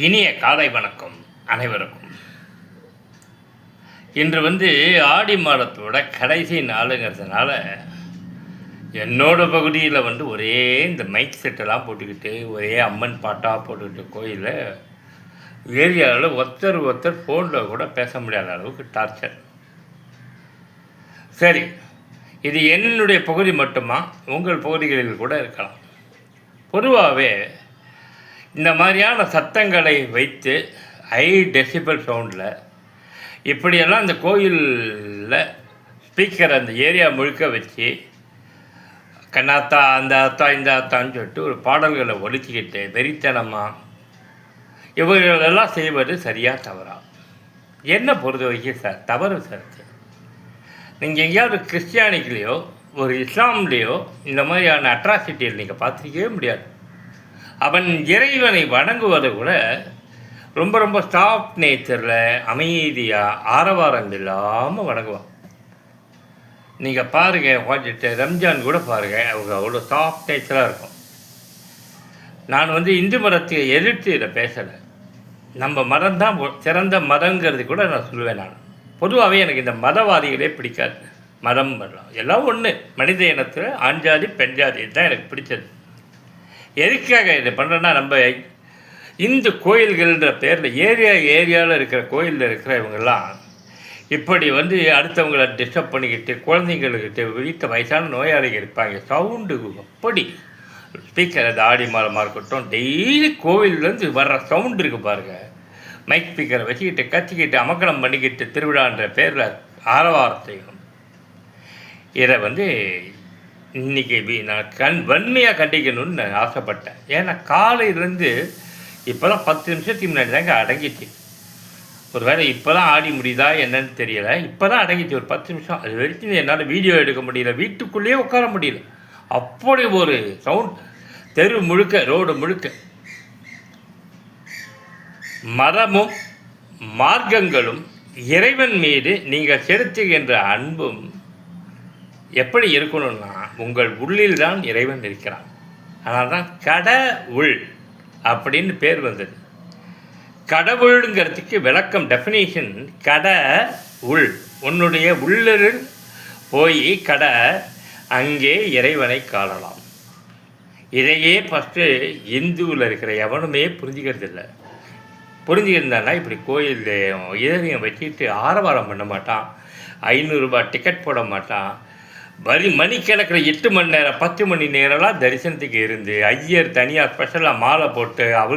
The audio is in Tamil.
இனிய காலை வணக்கம் அனைவருக்கும். இன்று ஆடி மாதத்தோட கடைசி நாளுங்கிறதுனால என்னோட பகுதியில் ஒரே இந்த மைக் செட்டெல்லாம் போட்டுக்கிட்டு ஒரே அம்மன் பாட்டாக போட்டுக்கிட்டு கோயிலில் ஏரியாவில் ஒருத்தர் ஃபோனில் கூட பேச முடியாத அளவுக்கு டார்ச்சர். சரி, இது என்னுடைய பகுதி மட்டுமா? உங்கள் பகுதிகளில் கூட இருக்கலாம். பொதுவாகவே இந்த மாதிரியான சத்தங்களை வைத்து ஹை டெசிபல் சவுண்டில் இப்படியெல்லாம் அந்த கோயிலில் ஸ்பீக்கர் அந்த ஏரியா முழுக்க வச்சு கண்ணாத்தா அந்த அத்தா இந்த அத்தான்னு சொல்லிட்டு ஒரு பாடல்களை ஒழிச்சிக்கிட்டு வெறித்தனமாக இவர்களெல்லாம் செய்வது சரியாக தவறா? என்ன பொறுத்த வரைக்கும் சார் தவறு சார். நீங்கள் எங்கேயாவது கிறிஸ்டியானிக்கிலேயோ ஒரு இஸ்லாம்லேயோ இந்த மாதிரியான அட்ராசிட்டியில் நீங்கள் பார்த்துக்கவே முடியாது. அவன் இறைவனை வணங்குவதை கூட ரொம்ப ரொம்ப சாஃப்ட் நேச்சரில் அமைதியாக ஆரவாரம் இல்லாமல் வணங்குவான். நீங்கள் பாருங்கள், பார்த்துட்டு ரம்ஜான் கூட பாருங்கள், அவங்க அவ்வளோ சாஃப்ட் நேச்சராக இருக்கும். நான் இந்து மதத்தை எதிர்த்து இதை பேசலை. நம்ம மதம் தான் சிறந்த மதங்கிறது கூட நான் சொல்லுவேன். நான் பொதுவாகவே எனக்கு இந்த மதவாதிகளே பிடிக்காது. மதம் எல்லாம் ஒன்று, மனித இனத்தில் ஆண் ஜாதி பெண் ஜாதி இதுதான் எனக்கு பிடிச்சது. எதுக்காக இதை பண்ணுறேன்னா, நம்ம இந்து கோயில்கள்ன்ற பேரில் ஏரியாவில் இருக்கிற கோயிலில் இருக்கிற இவங்கெல்லாம் இப்படி அடுத்தவங்களை டிஸ்டர்ப் பண்ணிக்கிட்டு குழந்தைங்கள்கிட்ட வீட்டை வயசான நோயாளிகள் இருப்பாங்க, சவுண்டு அப்படி ஸ்பீக்கர் அது ஆடி மாதமாக இருக்கட்டும், டெய்லி கோவிலேருந்து வர்ற சவுண்டு இருக்குது பாருங்கள். மைக் ஸ்பீக்கரை வச்சுக்கிட்டு கத்திக்கிட்டு அமக்கலம் பண்ணிக்கிட்டு திருவிழான்ற பேரில் ஆரவாரத்தையும் இதை இன்றைக்கி நான் வன்மையாக கண்டிக்கணும்னு நான் ஆசைப்பட்டேன். ஏன்னா காலையிலேருந்து இப்போ தான் 10 நிமிஷத்துக்கு முன்னாடி தாங்க அடங்கிச்சு. ஒரு வேளை இப்போ தான் ஆடி முடியுதா என்னன்னு தெரியலை, இப்போ தான் அடங்கிச்சு ஒரு 10 நிமிஷம். அது வரைக்கும் என்னால் வீடியோ எடுக்க முடியல, வீட்டுக்குள்ளேயே உட்கார முடியல. அப்படி ஒரு சவுண்ட், தெரு முழுக்க ரோடு முழுக்க. மதமும் மார்க்கங்களும் இறைவன் மீது நீங்கள் செலுத்துகின்ற அன்பும் எப்படி இருக்கணும்னா, உங்கள் உள்ளில் தான் இறைவன் இருக்கிறான். ஆனால் தான் கடவுள் அப்படின்னு பேர் வந்தது. கடவுளுங்கிறதுக்கு விளக்கம் டெஃபினேஷன் கடவுள், உன்னுடைய உள்ளில் போய் அங்கே இறைவனை காணலாம். இதையே ஃபஸ்ட்டு இந்துவில் இருக்கிற எவனுமே புரிஞ்சுக்கிறது இல்லை. புரிஞ்சுக்கிருந்தானா இப்படி கோயில் இதயம் வச்சுட்டு ஆரவாரம் பண்ண மாட்டான், 500 ரூபாய் டிக்கெட் போட மாட்டான், மணிக்கணக்கில் 8 மணி நேரம் 10 மணி நேரம்லாம் தரிசனத்துக்கு இருந்து ஐயர் தனியாக ஸ்பெஷலாக மாலை போட்டு அவர்